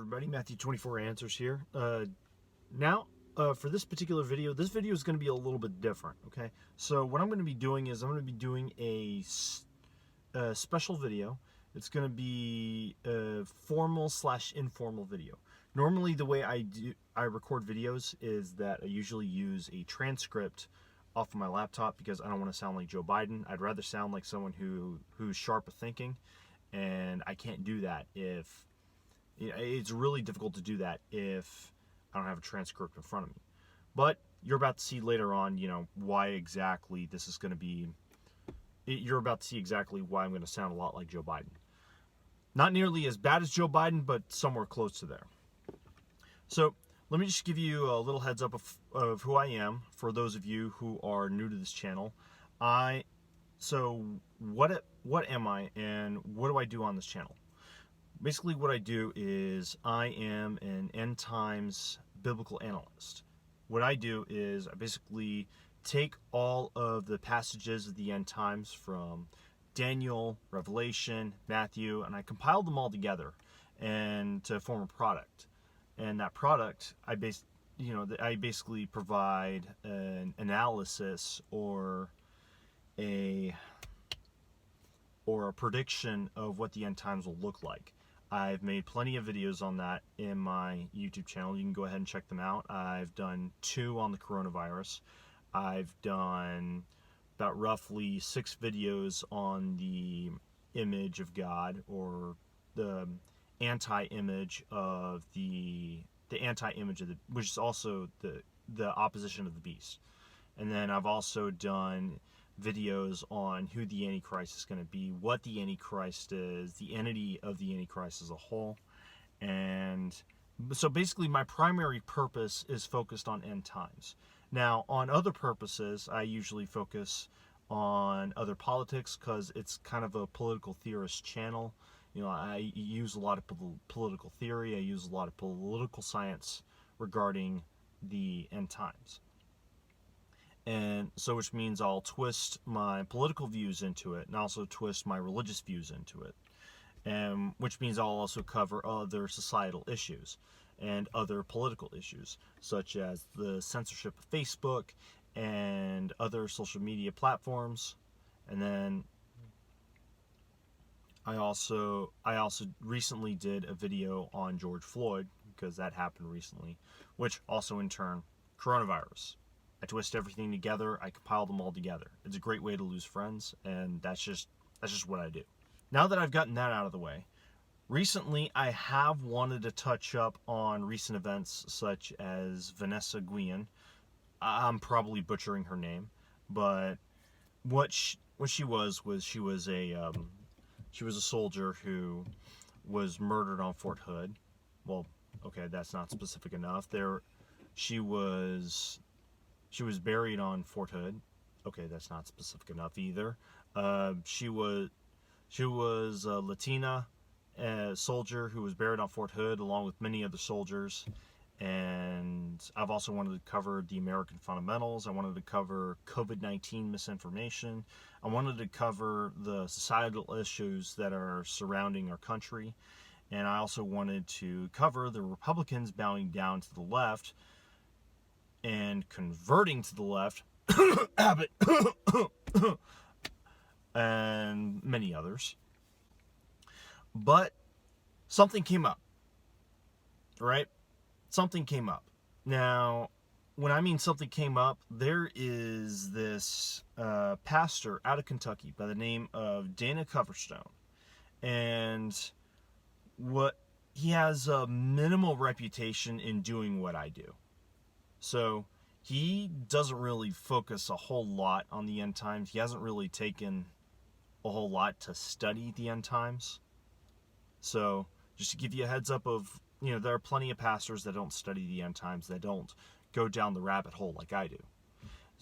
everybody, Matthew 24 Answers here. Now, for this particular video, this video is going to be a little bit different, okay? So what I'm going to be doing is I'm going to be doing a special video. It's going to be a formal/informal video. Normally the way I record videos is that I usually use a transcript off of my laptop because I don't want to sound like Joe Biden. I'd rather sound like someone who's sharp of thinking, and I can't do that if it's really difficult to do that if I don't have a transcript in front of me. But you're about to see later on, why exactly this is going to be. You're about to see exactly why I'm going to sound a lot like Joe Biden. Not nearly as bad as Joe Biden, but somewhere close to there. So let me just give you a little heads up of who I am for those of you who are new to this channel. So what am I, and what do I do on this channel? Basically what I do is I am an end times biblical analyst. What I do is I basically take all of the passages of the end times from Daniel, Revelation, Matthew, and I compile them all together and to form a product. And that product, I basically provide an analysis or a prediction of what the end times will look like. I've made plenty of videos on that in my YouTube channel. You can go ahead and check them out. I've done 2 on the coronavirus. I've done about roughly 6 videos on the image of God, or the anti-image of the anti-image of the, which is also the opposition of the beast. And then I've also done videos on who the Antichrist is going to be, what the Antichrist is, the entity of the Antichrist as a whole. And so basically my primary purpose is focused on end times. Now, on other purposes, I usually focus on other politics because it's kind of a political theorist channel. I use a lot of political theory. I use a lot of political science regarding the end times. And so, which means I'll twist my political views into it and also twist my religious views into it. And which means I'll also cover other societal issues and other political issues, such as the censorship of Facebook and other social media platforms. And then I also recently did a video on George Floyd, because that happened recently, which also in turn, coronavirus. I twist everything together, I compile them all together. It's a great way to lose friends, and that's just what I do. Now that I've gotten that out of the way, recently I have wanted to touch up on recent events such as Vanessa Guillen. I'm probably butchering her name, but what she was a soldier who was murdered on Fort Hood. Well, okay, that's not specific enough. She was buried on Fort Hood. Okay, that's not specific enough either. She was a Latina soldier who was buried on Fort Hood along with many other soldiers. And I've also wanted to cover the American fundamentals. I wanted to cover COVID-19 misinformation. I wanted to cover the societal issues that are surrounding our country. And I also wanted to cover the Republicans bowing down to the left and converting to the left, Abbott, and many others. But something came up, right? Something came up. Now, when I mean something came up, there is this pastor out of Kentucky by the name of Dana Coverstone. And he has a minimal reputation in doing what I do. So he doesn't really focus a whole lot on the end times. He hasn't really taken a whole lot to study the end times. So just to give you a heads up of, there are plenty of pastors that don't study the end times, that don't go down the rabbit hole like I do.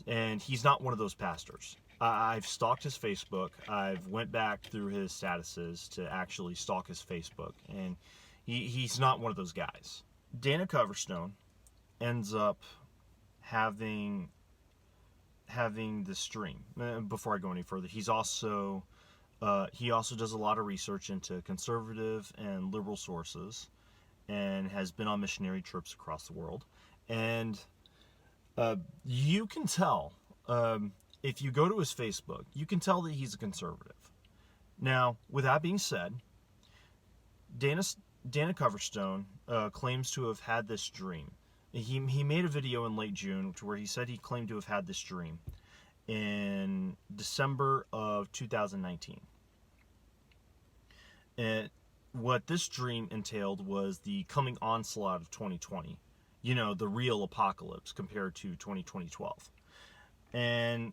And he's not one of those pastors. I've stalked his Facebook. I've went back through his statuses to actually stalk his Facebook. And he's not one of those guys. Dana Coverstone ends up having the stream. Before I go any further, he also does a lot of research into conservative and liberal sources, and has been on missionary trips across the world. And you can tell, if you go to his Facebook, you can tell that he's a conservative. Now, with that being said, Dana Coverstone claims to have had this dream. He made a video in late June to where he said he claimed to have had this dream in December of 2019. And what this dream entailed was the coming onslaught of 2020. You know, the real apocalypse compared to 2012. And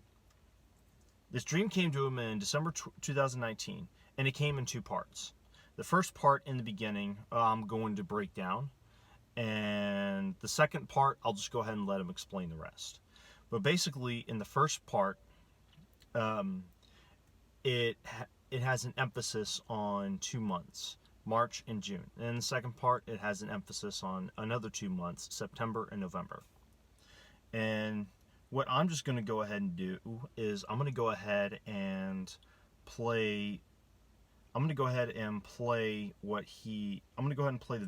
this dream came to him in December 2019, and it came in two parts. The first part in the beginning, I'm going to break down, and the second part, I'll just go ahead and let him explain the rest. But basically, in the first part, it has an emphasis on 2 months, March and June. And in the second part, it has an emphasis on another 2 months, September and November. And what I'm just going to go ahead and do is I'm going to go ahead and play the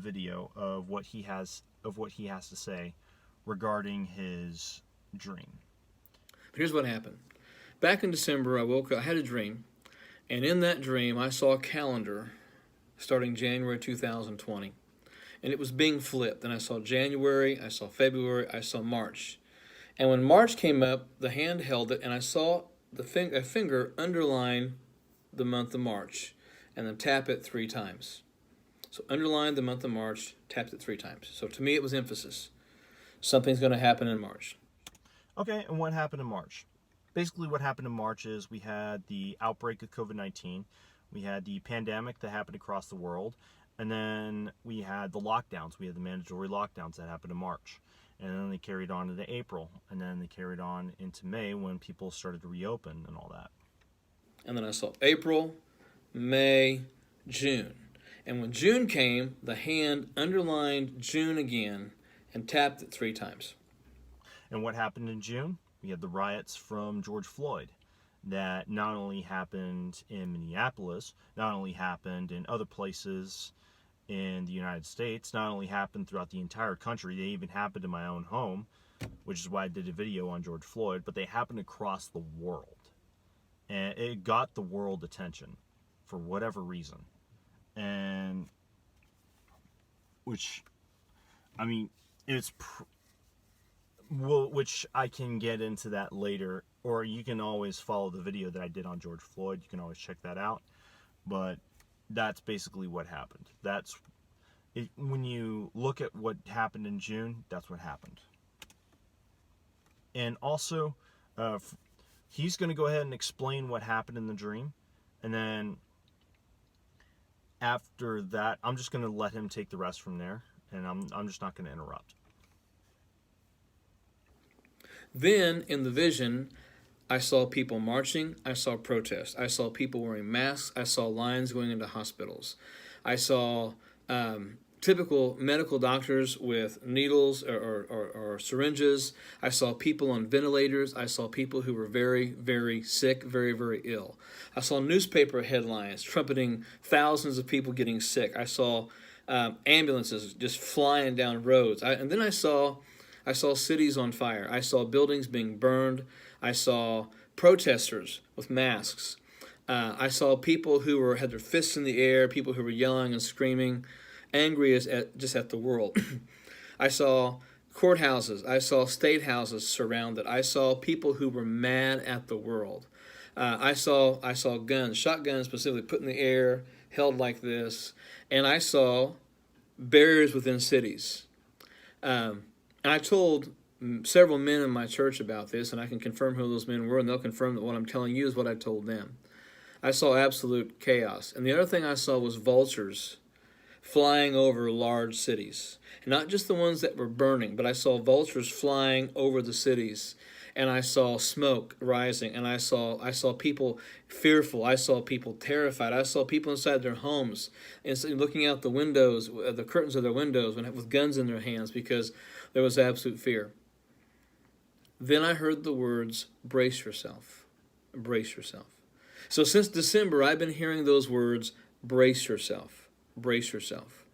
video of what he has to say regarding his dream. Here's what happened. Back in December, I woke up, I had a dream, and in that dream, I saw a calendar starting January 2020, and it was being flipped, and I saw January, I saw February, I saw March. And when March came up, the hand held it, and I saw a finger underline the month of March, and then tap it 3 times. So underline the month of March, tapped it 3 times. So to me, it was emphasis. Something's going to happen in March. Okay, and what happened in March? Basically what happened in March is we had the outbreak of COVID-19, we had the pandemic that happened across the world, and then we had the lockdowns. We had the mandatory lockdowns that happened in March. And then they carried on into April, and then they carried on into May when people started to reopen and all that. And then I saw April, May, June. And when June came, the hand underlined June again and tapped it 3 times. And what happened in June? We had the riots from George Floyd that not only happened in Minneapolis, not only happened in other places in the United States, not only happened throughout the entire country, they even happened in my own home, which is why I did a video on George Floyd, but they happened across the world. And it got the world attention for whatever reason. And which I can get into that later, or you can always follow the video that I did on George Floyd. You can always check that out. But that's basically what happened. When you look at what happened in June, that's what happened. And also, he's going to go ahead and explain what happened in the dream, and then after that, I'm just going to let him take the rest from there, and I'm just not going to interrupt. Then, in the vision, I saw people marching, I saw protests, I saw people wearing masks, I saw lines going into hospitals. I saw typical medical doctors with needles or syringes. I saw people on ventilators. I saw people who were very, very sick, very, very ill. I saw newspaper headlines trumpeting thousands of people getting sick. I saw ambulances just flying down roads. And then I saw cities on fire. I saw buildings being burned. I saw protesters with masks. I saw people who had their fists in the air, people who were yelling and screaming, angry just at the world. I saw courthouses. I saw state houses surrounded. I saw people who were mad at the world. I saw guns, shotguns specifically, put in the air, held like this, and I saw barriers within cities. And I told several men in my church about this, and I can confirm who those men were, and they'll confirm that what I'm telling you is what I told them. I saw absolute chaos. And the other thing I saw was vultures flying over large cities. And not just the ones that were burning, but I saw vultures flying over the cities. And I saw smoke rising, and I saw people fearful. I saw people terrified. I saw people inside their homes and looking out the windows, the curtains of their windows, with guns in their hands because there was absolute fear. Then I heard the words, brace yourself, brace yourself. So since December, I've been hearing those words, brace yourself, brace yourself.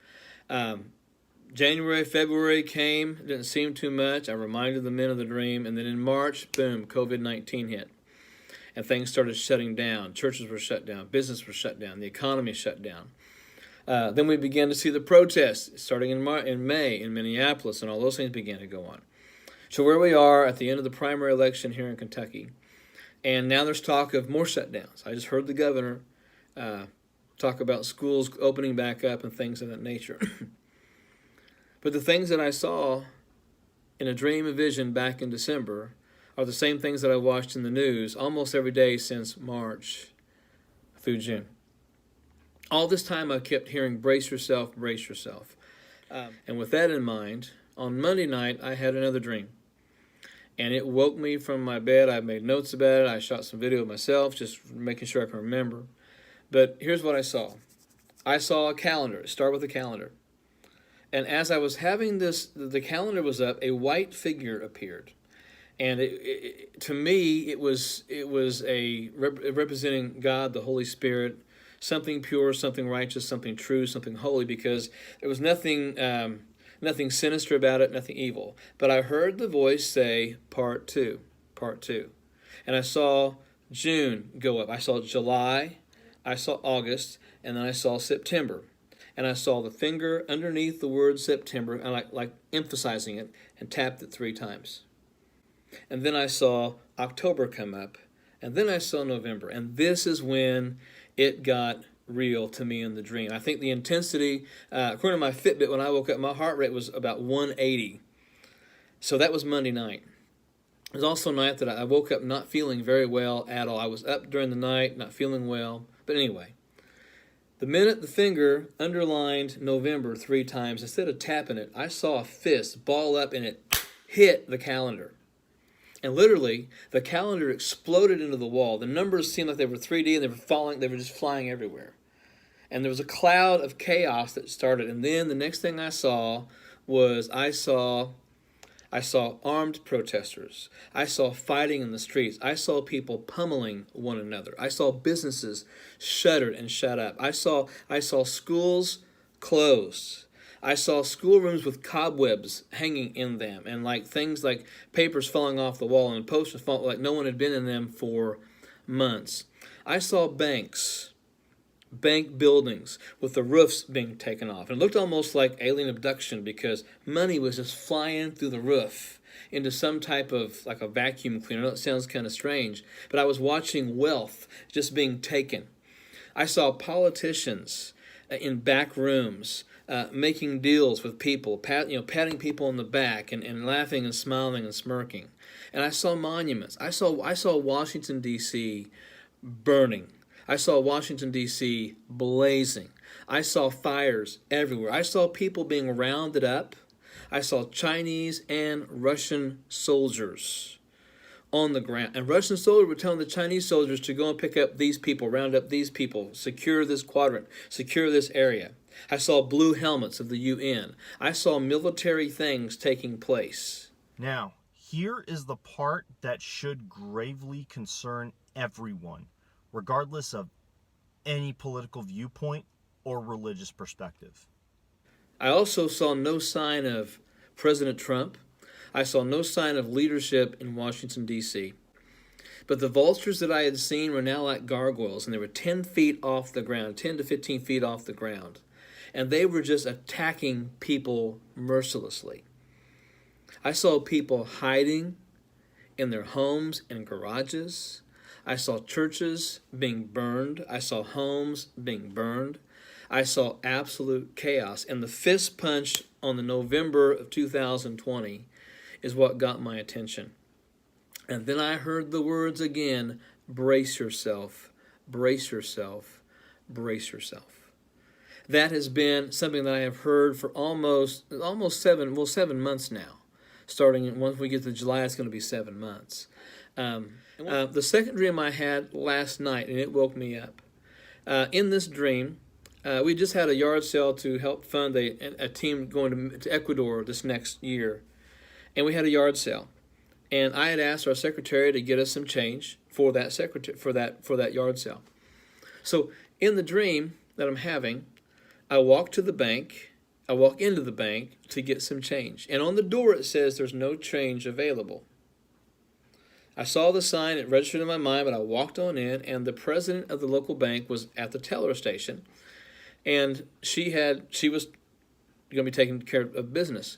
January, February came, didn't seem too much. I reminded the men of the dream, and then in March, boom, COVID-19 hit. And things started shutting down. Churches were shut down. Business was shut down. The economy shut down. Then we began to see the protests starting in May in Minneapolis, and all those things began to go on. So where we are at the end of the primary election here in Kentucky, and now there's talk of more shutdowns. I just heard the governor talk about schools opening back up and things of that nature. But the things that I saw in a dream and vision back in December are the same things that I watched in the news almost every day since March through June. All this time I kept hearing, brace yourself, brace yourself. And with that in mind, on Monday night I had another dream. And it woke me from my bed. I made notes about it. I shot some video of myself, just making sure I can remember. But here's what I saw. I saw a calendar. Start with a calendar. And as I was having this, the calendar was up, a white figure appeared. And to me, it was representing God, the Holy Spirit, something pure, something righteous, something true, something holy, because there was nothing sinister about it, nothing evil. But I heard the voice say, part two, part two. And I saw June go up. I saw July, I saw August, and then I saw September. And I saw the finger underneath the word September, and like emphasizing it, and tapped it 3 times. And then I saw October come up, and then I saw November. And this is when it got real to me in the dream. I think the intensity, according to my Fitbit, when I woke up, my heart rate was about 180. So that was Monday night. It was also a night that I woke up not feeling very well at all. I was up during the night, not feeling well. But anyway, the minute the finger underlined November 3 times, instead of tapping it, I saw a fist ball up and it hit the calendar. And literally, the calendar exploded into the wall. The numbers seemed like they were 3D and they were just flying everywhere. And there was a cloud of chaos that started. And then the next thing I saw was I saw armed protesters. I saw fighting in the streets. I saw people pummeling one another. I saw businesses shuttered and shut up. I saw schools closed. I saw schoolrooms with cobwebs hanging in them, and like things like papers falling off the wall and posters falling, like no one had been in them for months. I saw bank buildings with the roofs being taken off. And it looked almost like alien abduction because money was just flying through the roof into some type of like a vacuum cleaner. I know it sounds kind of strange, but I was watching wealth just being taken. I saw politicians in back rooms making deals with people, patting people on the back and laughing and smiling and smirking. And I saw monuments. I saw Washington, D.C. burning. I saw Washington, D.C. blazing. I saw fires everywhere. I saw people being rounded up. I saw Chinese and Russian soldiers on the ground. And Russian soldiers were telling the Chinese soldiers to go and pick up these people, round up these people, secure this quadrant, secure this area. I saw blue helmets of the UN. I saw military things taking place. Now, here is the part that should gravely concern everyone, regardless of any political viewpoint or religious perspective. I also saw no sign of President Trump. I saw no sign of leadership in Washington, D.C. But the vultures that I had seen were now like gargoyles, and they were 10 feet off the ground, 10 to 15 feet off the ground. And they were just attacking people mercilessly. I saw people hiding in their homes and garages. I saw churches being burned. I saw homes being burned. I saw absolute chaos. And the fist punch on the November of 2020 is what got my attention. And then I heard the words again, brace yourself, brace yourself, brace yourself. That has been something that I have heard for almost 7 months now. Starting once we get to July, it's going to be 7 months. The second dream I had last night, and it woke me up. In this dream, we just had a yard sale to help fund a team going to Ecuador this next year, and we had a yard sale. And I had asked our secretary to get us some change for that yard sale. So in the dream that I'm having, I walked to the bank I walk into the bank to get some change. And on the door it says there's no change available. I saw the sign, it registered in my mind, but I walked on in, and the president of the local bank was at the teller station, and she was going to be taking care of business.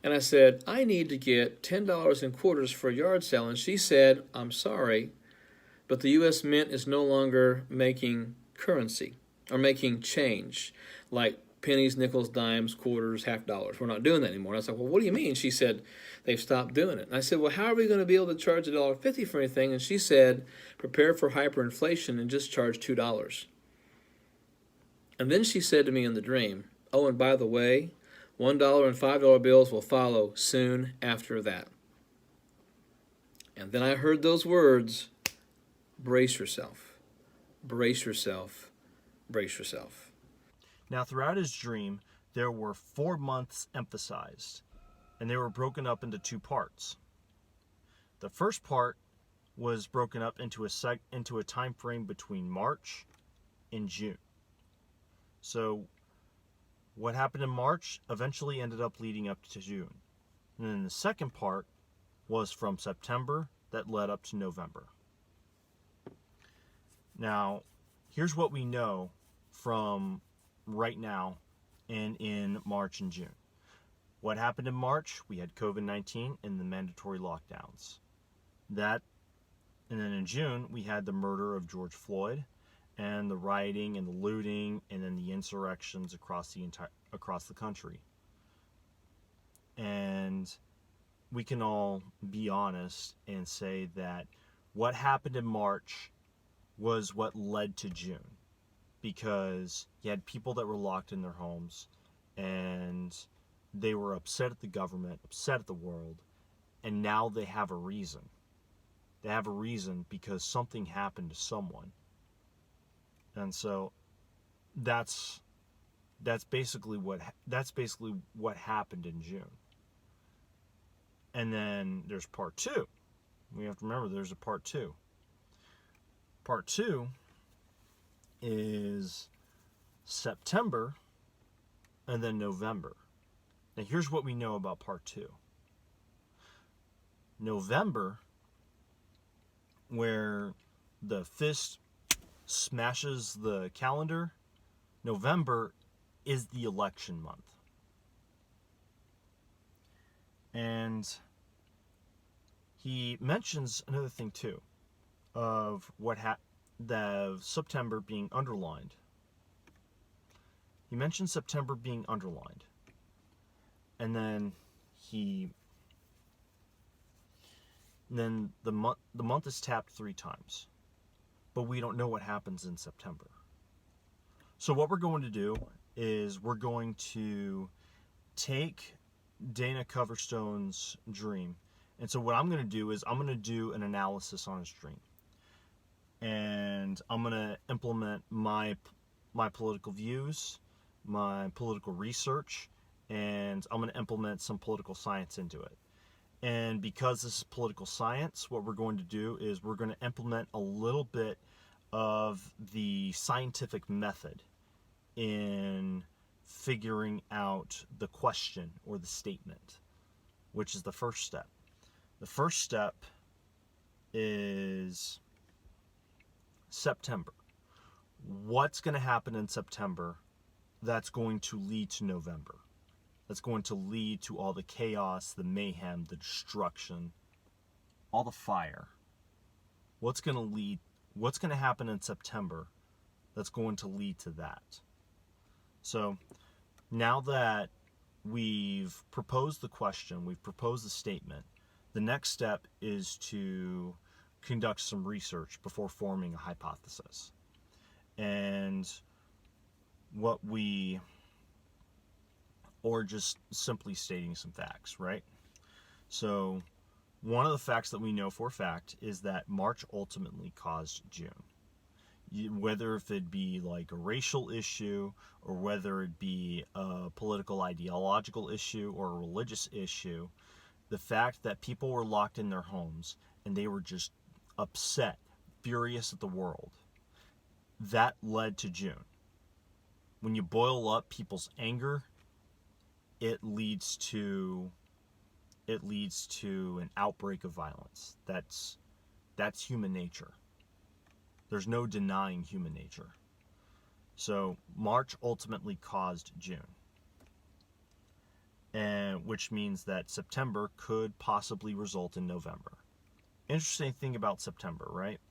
And I said, I need to get $10 in quarters for a yard sale. And she said, I'm sorry, but the U.S. Mint is no longer making currency or making change like pennies, nickels, dimes, quarters, half dollars. We're not doing that anymore. And I was like, well, what do you mean? She said, they've stopped doing it. And I said, well, how are we going to be able to charge $1.50 for anything? And she said, prepare for hyperinflation and just charge $2. And then she said to me in the dream, oh, and by the way, $1 and $5 bills will follow soon after that. And then I heard those words, brace yourself, brace yourself, brace yourself. Now, throughout his dream, there were 4 months emphasized, and they were broken up into 2 parts. The first part was broken up into a time frame between March and June. So what happened in March eventually ended up leading up to June. And then the second part was from September that led up to November. Now, here's what we know from right now and in March and June. What happened in March? We had COVID-19 and the mandatory lockdowns. And then in June, we had the murder of George Floyd and the rioting and the looting and then the insurrections across the country. And we can all be honest and say that what happened in March was what led to June, because you had people that were locked in their homes and they were upset at the government, upset at the world, and now they have a reason. They have a reason because something happened to someone. And so that's basically what happened in June. And then there's part 2. We have to remember there's a part 2. Part 2 is September and then November. Now here's what we know about part 2. November, where the fist smashes the calendar, November is the election month. And he mentions another thing too, of the September being underlined. He mentions September being underlined. And then the month is tapped 3 times. But we don't know what happens in September. So what we're going to do is we're going to take Dana Coverstone's dream. And so what I'm going to do is I'm going to do an analysis on his dream. And I'm going to implement my political views, my political research, and I'm going to implement some political science into it. And because this is political science, what we're going to do is we're going to implement a little bit of the scientific method in figuring out the question or the statement, which is the first step. The first step is September. What's going to happen in September that's going to lead to November? That's going to lead to all the chaos, the mayhem, the destruction, all the fire. What's going to happen in September that's going to lead to that? So now that we've proposed the question, we've proposed the statement, the next step is to conduct some research before forming a hypothesis. And or just simply stating some facts, right? So one of the facts that we know for a fact is that March ultimately caused June. Whether if it be like a racial issue or whether it be a political ideological issue or a religious issue, the fact that people were locked in their homes and they were just upset, furious at the world, that led to June. When you boil up people's anger, it leads to an outbreak of violence. That's human nature. There's no denying human nature. So March ultimately caused June, and which means that September could possibly result in November. Interesting thing about September, right?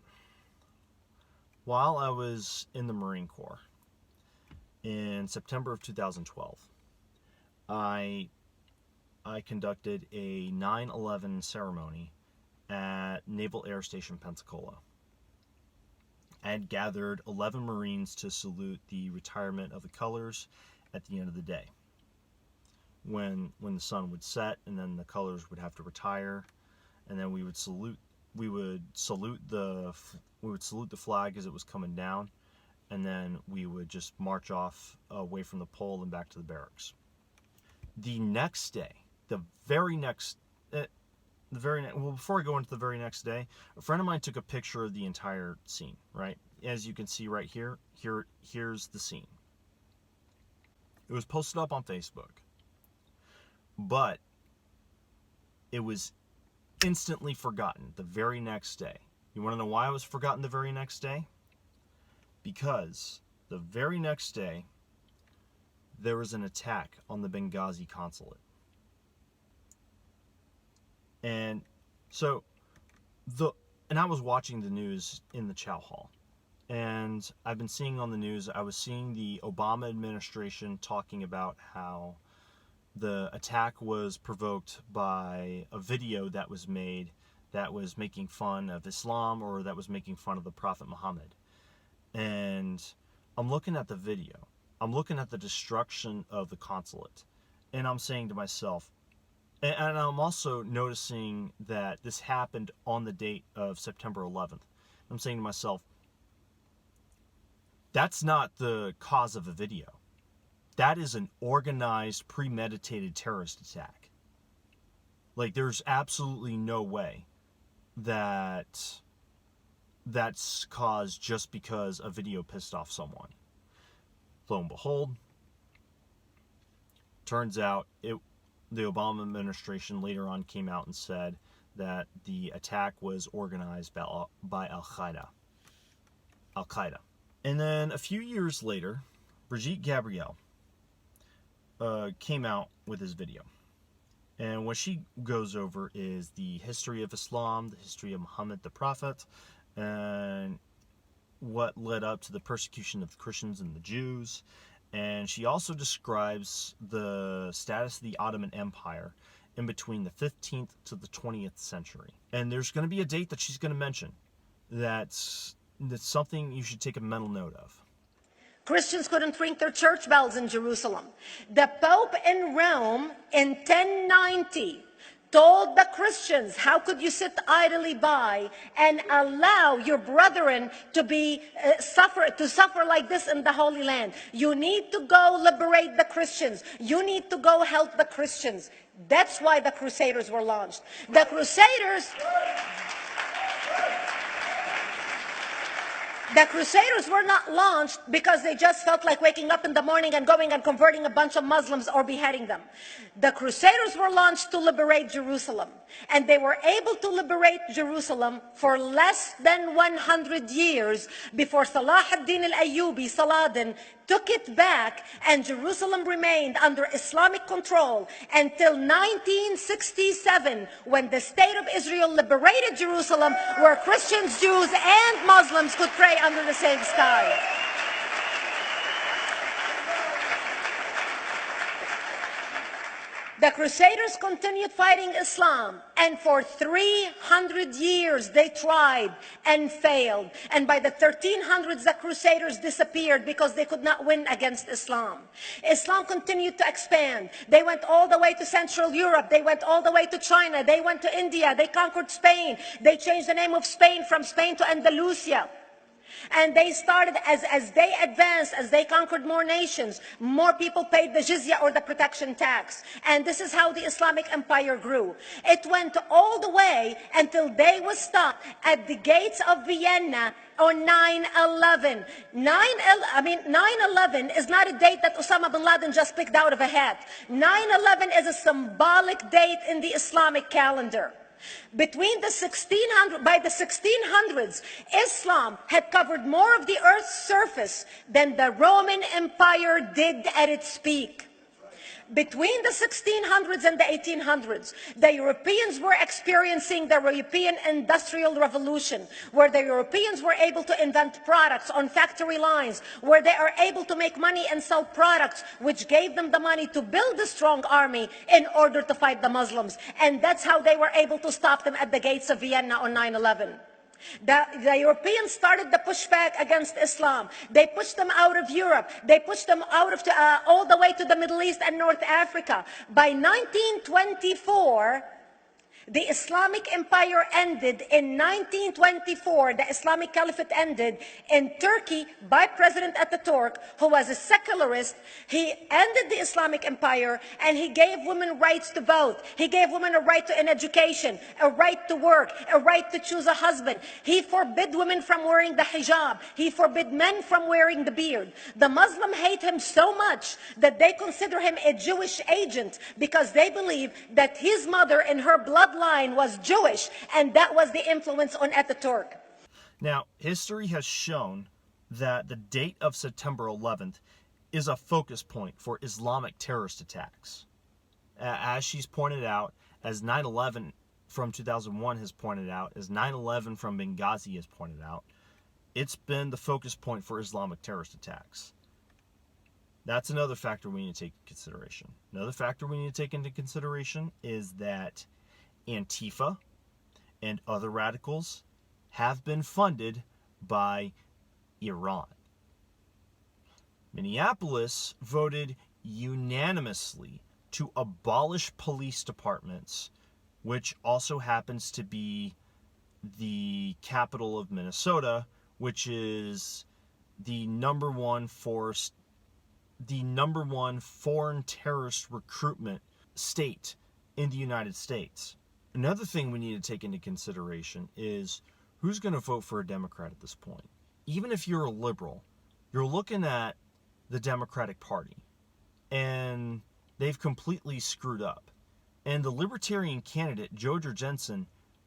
While I was in the Marine Corps in September of 2012, I conducted a 9/11 ceremony at Naval Air Station Pensacola. I had gathered 11 Marines to salute the retirement of the colors at the end of the day, when the sun would set, and then the colors would have to retire, and then we would salute the flag as it was coming down, and then we would just march off away from the pole and back to the barracks. The next day, before I go into the very next day, a friend of mine took a picture of the entire scene, right? As you can see right here's the scene. It was posted up on Facebook, but it was instantly forgotten the very next day. You want to know why it was forgotten the very next day? Because the very next day, there was an attack on the Benghazi consulate. And so I was watching the news in the chow hall, and I've been seeing on the news, I was seeing the Obama administration talking about how the attack was provoked by a video that was made that was making fun of Islam, or that was making fun of the Prophet Muhammad. And I'm looking at the video, I'm looking at the destruction of the consulate, and I'm saying to myself, and I'm also noticing that this happened on the date of September 11th. I'm saying to myself, that's not the cause of a video. That is an organized, premeditated terrorist attack. Like, there's absolutely no way that that's caused just because a video pissed off someone. Lo and behold, turns out the Obama administration later on came out and said that the attack was organized by Al-Qaeda. And then a few years later, Brigitte Gabriel came out with his video. And what she goes over is the history of Islam, the history of Muhammad the Prophet, and what led up to the persecution of the Christians and the Jews. And she also describes the status of the Ottoman Empire in between the 15th to the 20th century. And there's going to be a date that she's going to mention that's something you should take a mental note of. Christians couldn't ring their church bells in Jerusalem. The Pope in Rome in 1090 told the Christians, how could you sit idly by and allow your brethren to suffer like this in the Holy Land? You need to go liberate the Christians. You need to go help the Christians. That's why the Crusaders were launched. The Crusaders were not launched because they just felt like waking up in the morning and going and converting a bunch of Muslims or beheading them. The Crusaders were launched to liberate Jerusalem. And they were able to liberate Jerusalem for less than 100 years before Salah ad-Din al-Ayyubi, Saladin, took it back, and Jerusalem remained under Islamic control until 1967, when the State of Israel liberated Jerusalem, where Christians, Jews, and Muslims could pray under the same sky. The Crusaders continued fighting Islam, and for 300 years they tried and failed. And by the 1300s, the Crusaders disappeared because they could not win against Islam. Islam continued to expand. They went all the way to Central Europe. They went all the way to China. They went to India. They conquered Spain. They changed the name of Spain from Spain to Andalusia. And they started, as they advanced, as they conquered more nations, more people paid the jizya or the protection tax. And this is how the Islamic Empire grew. It went all the way until they was stopped at the gates of Vienna on 9/11. 9/11 is not a date that Osama bin Laden just picked out of a hat. 9/11 is a symbolic date in the Islamic calendar. Between the 1600s, by the 1600s, Islam had covered more of the earth's surface than the Roman Empire did at its peak. Between the 1600s and the 1800s, the Europeans were experiencing the European Industrial Revolution, where the Europeans were able to invent products on factory lines, where they are able to make money and sell products, which gave them the money to build a strong army in order to fight the Muslims. And that's how they were able to stop them at the gates of Vienna on 9/11. The Europeans started the pushback against Islam. They pushed them out of Europe. They pushed them out of all the way to the Middle East and North Africa. By 1924, the Islamic Empire ended. In 1924, the Islamic Caliphate ended in Turkey by President Ataturk, who was a secularist. He ended the Islamic Empire, and he gave women rights to vote. He gave women a right to an education, a right to work, a right to choose a husband. He forbid women from wearing the hijab. He forbid men from wearing the beard. The Muslims hate him so much that they consider him a Jewish agent, because they believe that his mother and her bloodline was Jewish, and that was the influence on Ataturk. Now, history has shown that the date of September 11th is a focus point for Islamic terrorist attacks. As she's pointed out, as 9/11 from 2001 has pointed out, as 9/11 from Benghazi has pointed out, it's been the focus point for Islamic terrorist attacks. That's another factor we need to take into consideration. Another factor we need to take into consideration is that Antifa and other radicals have been funded by Iran. Minneapolis voted unanimously to abolish police departments, which also happens to be the capital of Minnesota, which is the number one foreign terrorist recruitment state in the United States. Another thing we need to take into consideration is who's going to vote for a Democrat at this point. Even if you're a liberal, you're looking at the Democratic Party, and they've completely screwed up. And the Libertarian candidate, Jo Jorgensen,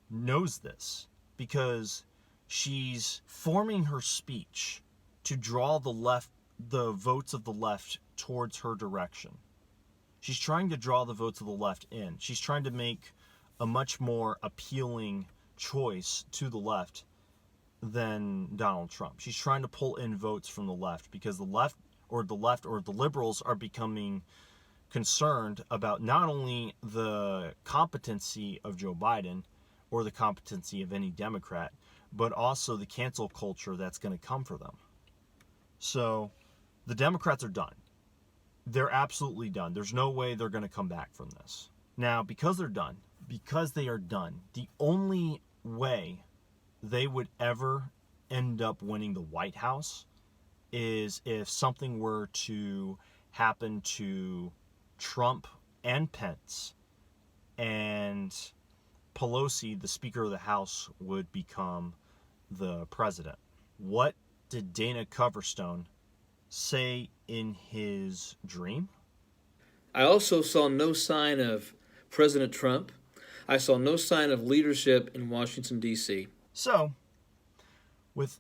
knows this, because she's forming her speech to draw the votes of the left towards her direction. She's trying to draw the votes of the left in. She's trying to make a much more appealing choice to the left than Donald Trump. She's trying to pull in votes from the left, because the left or the liberals are becoming concerned about not only the competency of Joe Biden or the competency of any Democrat, but also the cancel culture that's going to come for them. So the Democrats are done. They're absolutely done. There's no way they're going to come back from this. Now, because they are done, the only way they would ever end up winning the White House is if something were to happen to Trump and Pence, and Pelosi, the Speaker of the House, would become the president. What did Dana Coverstone say in his dream? I also saw no sign of President Trump. I saw no sign of leadership in Washington, D.C. So, with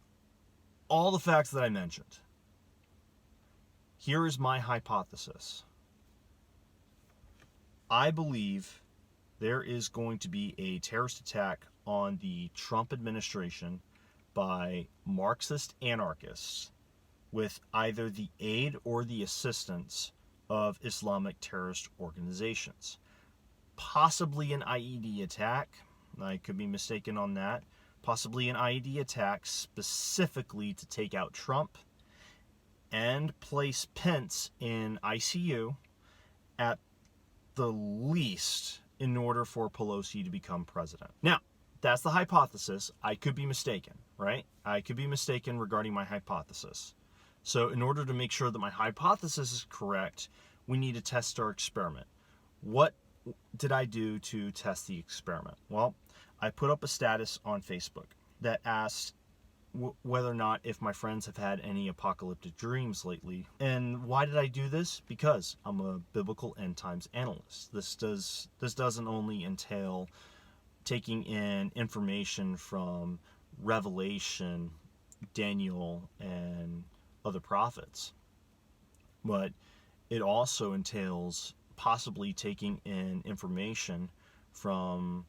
all the facts that I mentioned, here is my hypothesis. I believe there is going to be a terrorist attack on the Trump administration by Marxist anarchists with either the aid or the assistance of Islamic terrorist organizations. Possibly an IED attack. I could be mistaken on that. Possibly an IED attack specifically to take out Trump and place Pence in ICU at the least in order for Pelosi to become president. Now, that's the hypothesis. I could be mistaken, right? I could be mistaken regarding my hypothesis. So in order to make sure that my hypothesis is correct, we need to test our experiment. What did I do to test the experiment? Well, I put up a status on Facebook that asked whether or not if my friends have had any apocalyptic dreams lately. And why did I do this? Because I'm a biblical end times analyst. This doesn't only entail taking in information from Revelation, Daniel, and other prophets, but it also entails possibly taking in information from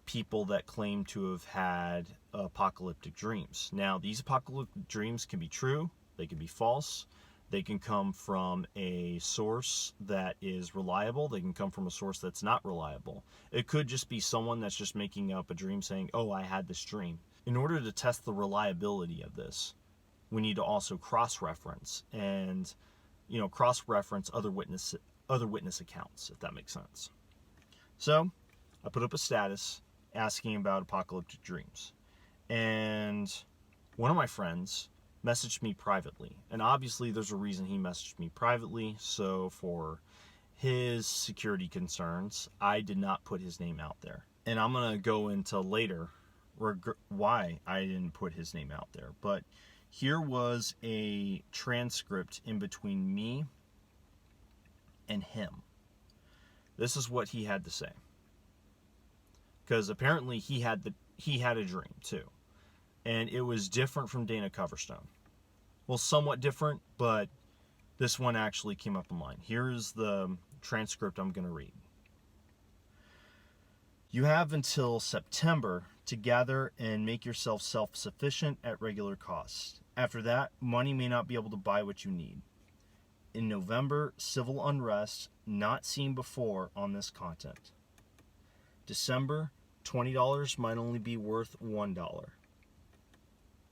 people that claim to have had apocalyptic dreams. Now, these apocalyptic dreams can be true, they can be false, they can come from a source that is reliable, they can come from a source that's not reliable. It could just be someone that's just making up a dream saying, oh, I had this dream. In order to test the reliability of this, we need to also cross-reference and, cross-reference other witness accounts, if that makes sense. So, I put up a status asking about apocalyptic dreams. And one of my friends messaged me privately. And obviously there's a reason he messaged me privately. So for his security concerns, I did not put his name out there. And I'm going to go into later why I didn't put his name out there. But here was a transcript in between me and him. This is what he had to say. Because apparently he had a dream too. And it was different from Dana Coverstone. Well, somewhat different, but this one actually came up in line. Here's the transcript I'm going to read. You have until September to gather and make yourself self-sufficient at regular costs. After that, money may not be able to buy what you need. In November, civil unrest not seen before on this content. December, $20 might only be worth $1.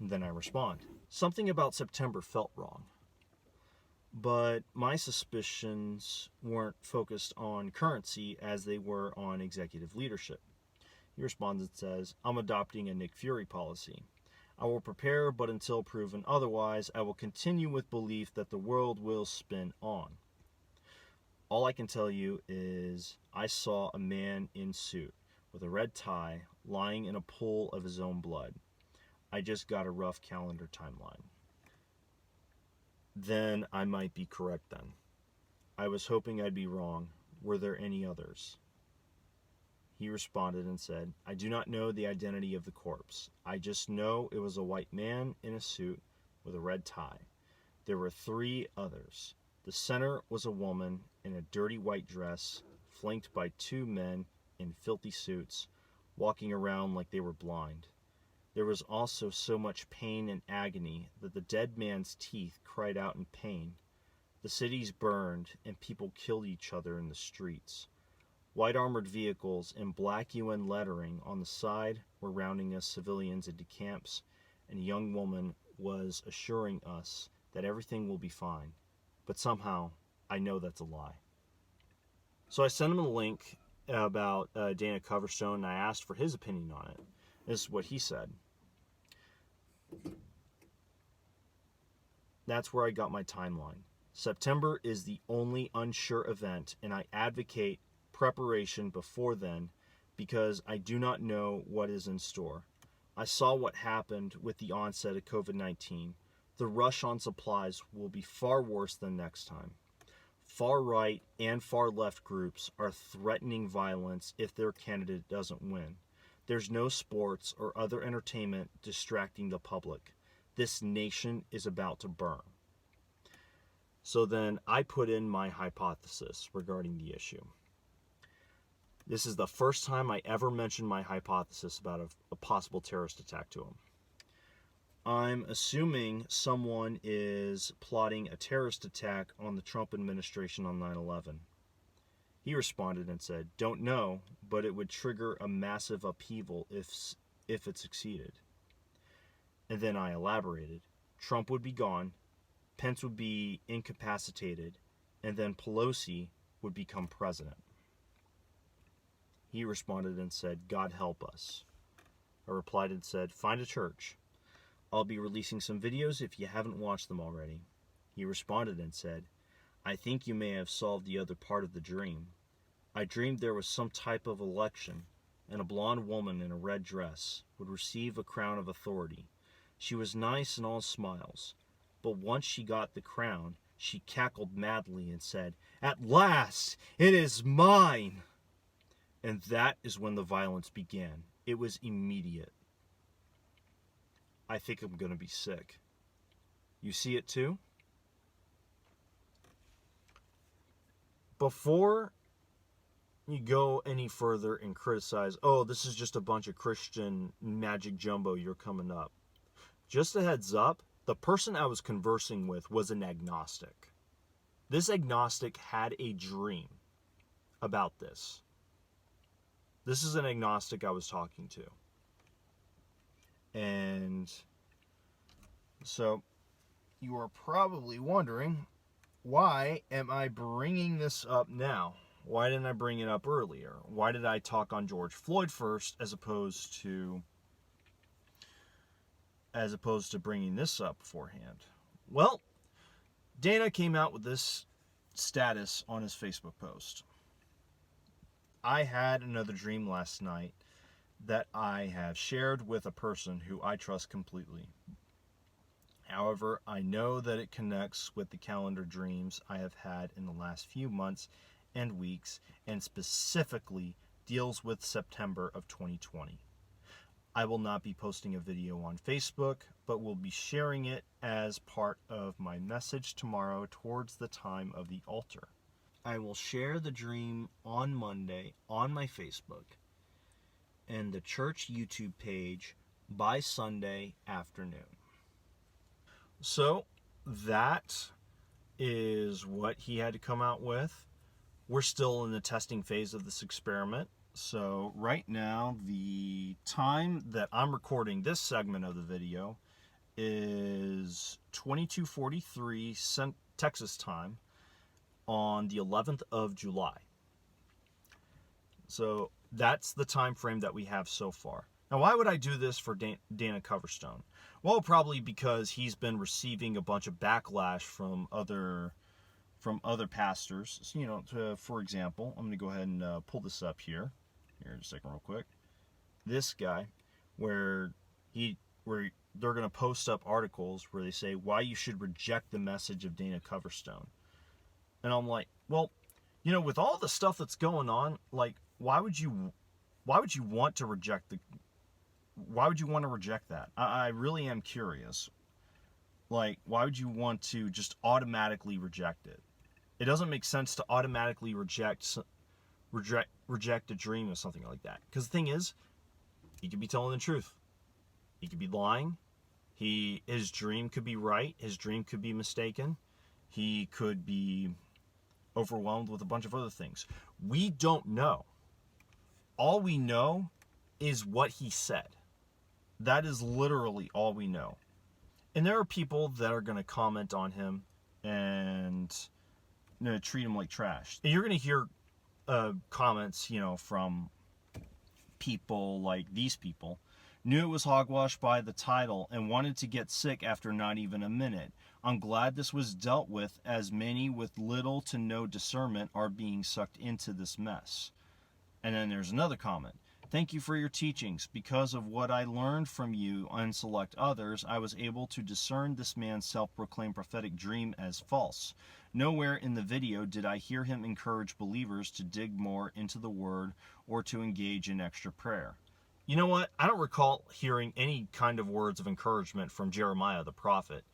Then I respond. Something about September felt wrong. But my suspicions weren't focused on currency as they were on executive leadership. He responds and says, I'm adopting a Nick Fury policy. I will prepare, but until proven otherwise, I will continue with belief that the world will spin on. All I can tell you is I saw a man in suit with a red tie lying in a pool of his own blood. I just got a rough calendar timeline. Then I might be correct then. I was hoping I'd be wrong. Were there any others? He responded and said, I do not know the identity of the corpse. I just know it was a white man in a suit with a red tie. There were 3 others. The center was a woman in a dirty white dress, flanked by 2 men in filthy suits, walking around like they were blind. There was also so much pain and agony that the dead man's teeth cried out in pain. The cities burned and people killed each other in the streets. White armored vehicles and black UN lettering on the side were rounding us civilians into camps, and a young woman was assuring us that everything will be fine. But somehow, I know that's a lie. So I sent him a link about Dana Coverstone, and I asked for his opinion on it. This is what he said. That's where I got my timeline. September is the only unsure event, and I advocate preparation before then because I do not know what is in store. I saw what happened with the onset of COVID-19. The rush on supplies will be far worse than next time. Far right and far left groups are threatening violence if their candidate doesn't win. There's no sports or other entertainment distracting the public. This nation is about to burn. So then I put in my hypothesis regarding the issue. This is the first time I ever mentioned my hypothesis about a possible terrorist attack to him. I'm assuming someone is plotting a terrorist attack on the Trump administration on 9/11. He responded and said, don't know, but it would trigger a massive upheaval if it succeeded. And then I elaborated. Trump would be gone, Pence would be incapacitated, and then Pelosi would become president. He responded and said, God help us. I replied and said, "Find a church. I'll be releasing some videos if you haven't watched them already." He responded and said, "I think you may have solved the other part of the dream. I dreamed there was some type of election, and a blonde woman in a red dress would receive a crown of authority. She was nice and all smiles, but once she got the crown, she cackled madly and said, 'At last, it is mine!' And that is when the violence began. It was immediate. I think I'm going to be sick. You see it too?" Before you go any further and criticize, "Oh, this is just a bunch of Christian magic jumbo, you're coming up," just a heads up, the person I was conversing with was an agnostic. This agnostic had a dream about this. This is an agnostic I was talking to. And so you are probably wondering, why am I bringing this up now? Why didn't I bring it up earlier? Why did I talk on George Floyd first as opposed to bringing this up beforehand? Well, Dana came out with this status on his Facebook post. "I had another dream last night that I have shared with a person who I trust completely. However, I know that it connects with the calendar dreams I have had in the last few months and weeks, and specifically deals with September of 2020. I will not be posting a video on Facebook, but will be sharing it as part of my message tomorrow towards the time of the altar. I will share the dream on Monday on my Facebook and the church YouTube page by Sunday afternoon." So that is what he had to come out with. We're still in the testing phase of this experiment. So right now, the time that I'm recording this segment of the video is 22:43 Texas time on the 11th of July. So that's the time frame that we have so far. Now, why would I do this for Dana Coverstone? Well, probably because he's been receiving a bunch of backlash from other pastors. So, for example, I'm going to go ahead and pull this up here. Here, just a second, real quick. This guy, where they're going to post up articles where they say why you should reject the message of Dana Coverstone. And I'm like, well, with all the stuff that's going on, like, why would you want to reject that? I really am curious. Like, why would you want to just automatically reject it? It doesn't make sense to automatically reject a dream or something like that. Because the thing is, he could be telling the truth. He could be lying. His dream could be right. His dream could be mistaken. He could be overwhelmed with a bunch of other things. We don't know. All we know is what he said. That is literally all we know. And there are people that are going to comment on him and treat him like trash. And you're going to hear comments, from people like these people. "Knew it was hogwash by the title and wanted to get sick after not even a minute. I'm glad this was dealt with, as many with little to no discernment are being sucked into this mess." And then there's another comment. "Thank you for your teachings. Because of what I learned from you and select others, I was able to discern this man's self-proclaimed prophetic dream as false. Nowhere in the video did I hear him encourage believers to dig more into the word or to engage in extra prayer." You know what? I don't recall hearing any kind of words of encouragement from Jeremiah the prophet.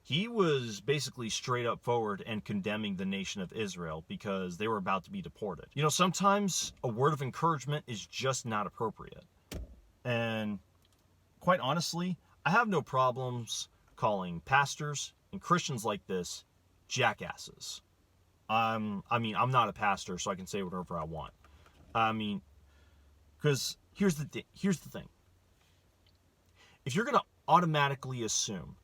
He was basically straight up forward and condemning the nation of Israel because they were about to be deported. Sometimes a word of encouragement is just not appropriate. And quite honestly, I have no problems calling pastors and Christians like this jackasses. I'm not a pastor, so I can say whatever I want. Because here's the thing. If you're going to automatically assume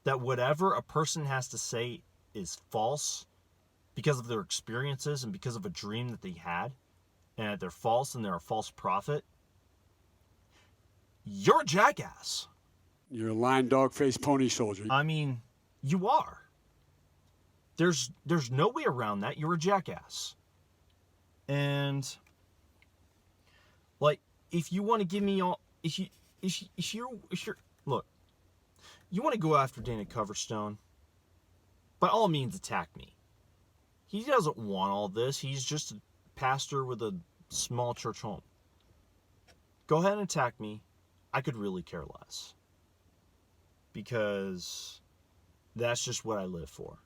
that whatever a person has to say is false because of their experiences and because of a dream that they had, and that they're false and they're a false prophet, you're a jackass. You're a lying dog-faced pony soldier. I mean, you are. There's no way around that. You're a jackass. And like, if you want to give me all, if you're look, you want to go after Dana Coverstone, by all means attack me. He doesn't want all this. He's just a pastor with a small church home. Go ahead and attack me. I could really care less. Because that's just what I live for.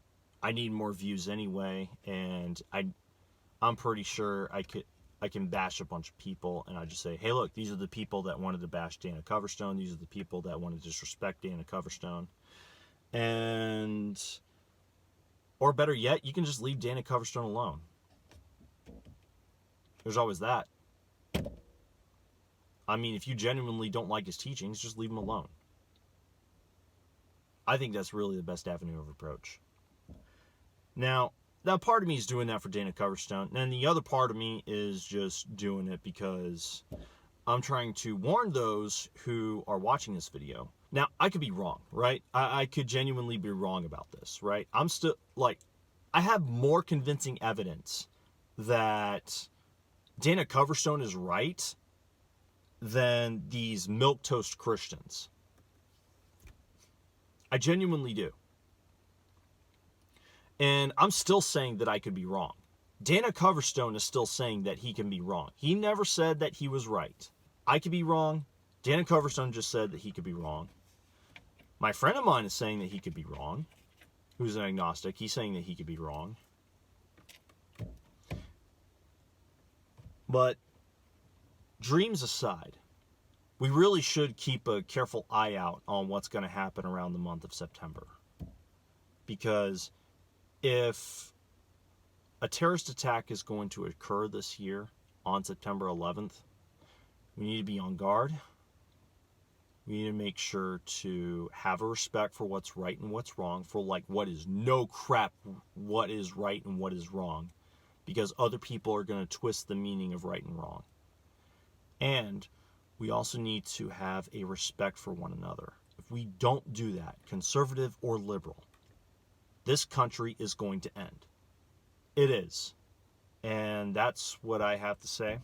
I need more views anyway, and I'm pretty sure I can bash a bunch of people, and I just say, hey, look, these are the people that wanted to bash Dana Coverstone. These are the people that want to disrespect Dana Coverstone. And, or better yet, you can just leave Dana Coverstone alone. There's always that. I mean, if you genuinely don't like his teachings, just leave him alone. I think that's really the best avenue of approach. Now part of me is doing that for Dana Coverstone, and the other part of me is just doing it because I'm trying to warn those who are watching this video. Now, I could be wrong, right? I could genuinely be wrong about this, right? I'm still, like, I have more convincing evidence that Dana Coverstone is right than these milquetoast Christians. I genuinely do. And I'm still saying that I could be wrong. Dana Coverstone is still saying that he can be wrong. He never said that he was right. I could be wrong. Dana Coverstone just said that he could be wrong. My friend of mine is saying that he could be wrong, who's an agnostic. He's saying that he could be wrong. But dreams aside, we really should keep a careful eye out on what's going to happen around the month of September. Because if a terrorist attack is going to occur this year on September 11th, we need to be on guard. We need to make sure to have a respect for what's right and what's wrong, for like what is no crap, what is right and what is wrong, because other people are going to twist the meaning of right and wrong. And we also need to have a respect for one another. If we don't do that, conservative or liberal, this country is going to end. It is. And that's what I have to say.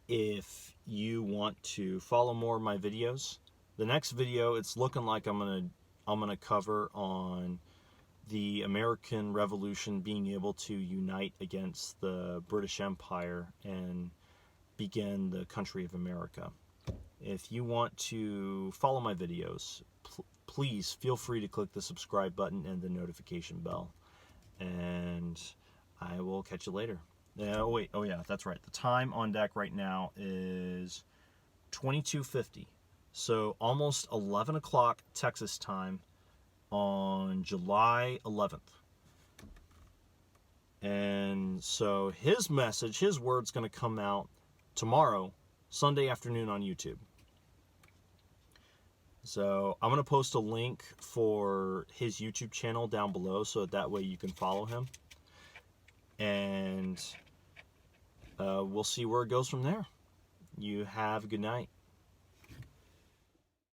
If you want to follow more of my videos, the next video, it's looking like I'm gonna cover on the American Revolution being able to unite against the British Empire and begin the country of America. If you want to follow my videos, please feel free to click the subscribe button and the notification bell. And I will catch you later. Oh yeah, that's right. The time on deck right now is 22:50. So almost 11 o'clock Texas time on July 11th. And so his message, his word's going to come out tomorrow, Sunday afternoon on YouTube. So I'm going to post a link for his YouTube channel down below so that way you can follow him. And we'll see where it goes from there. You have a good night.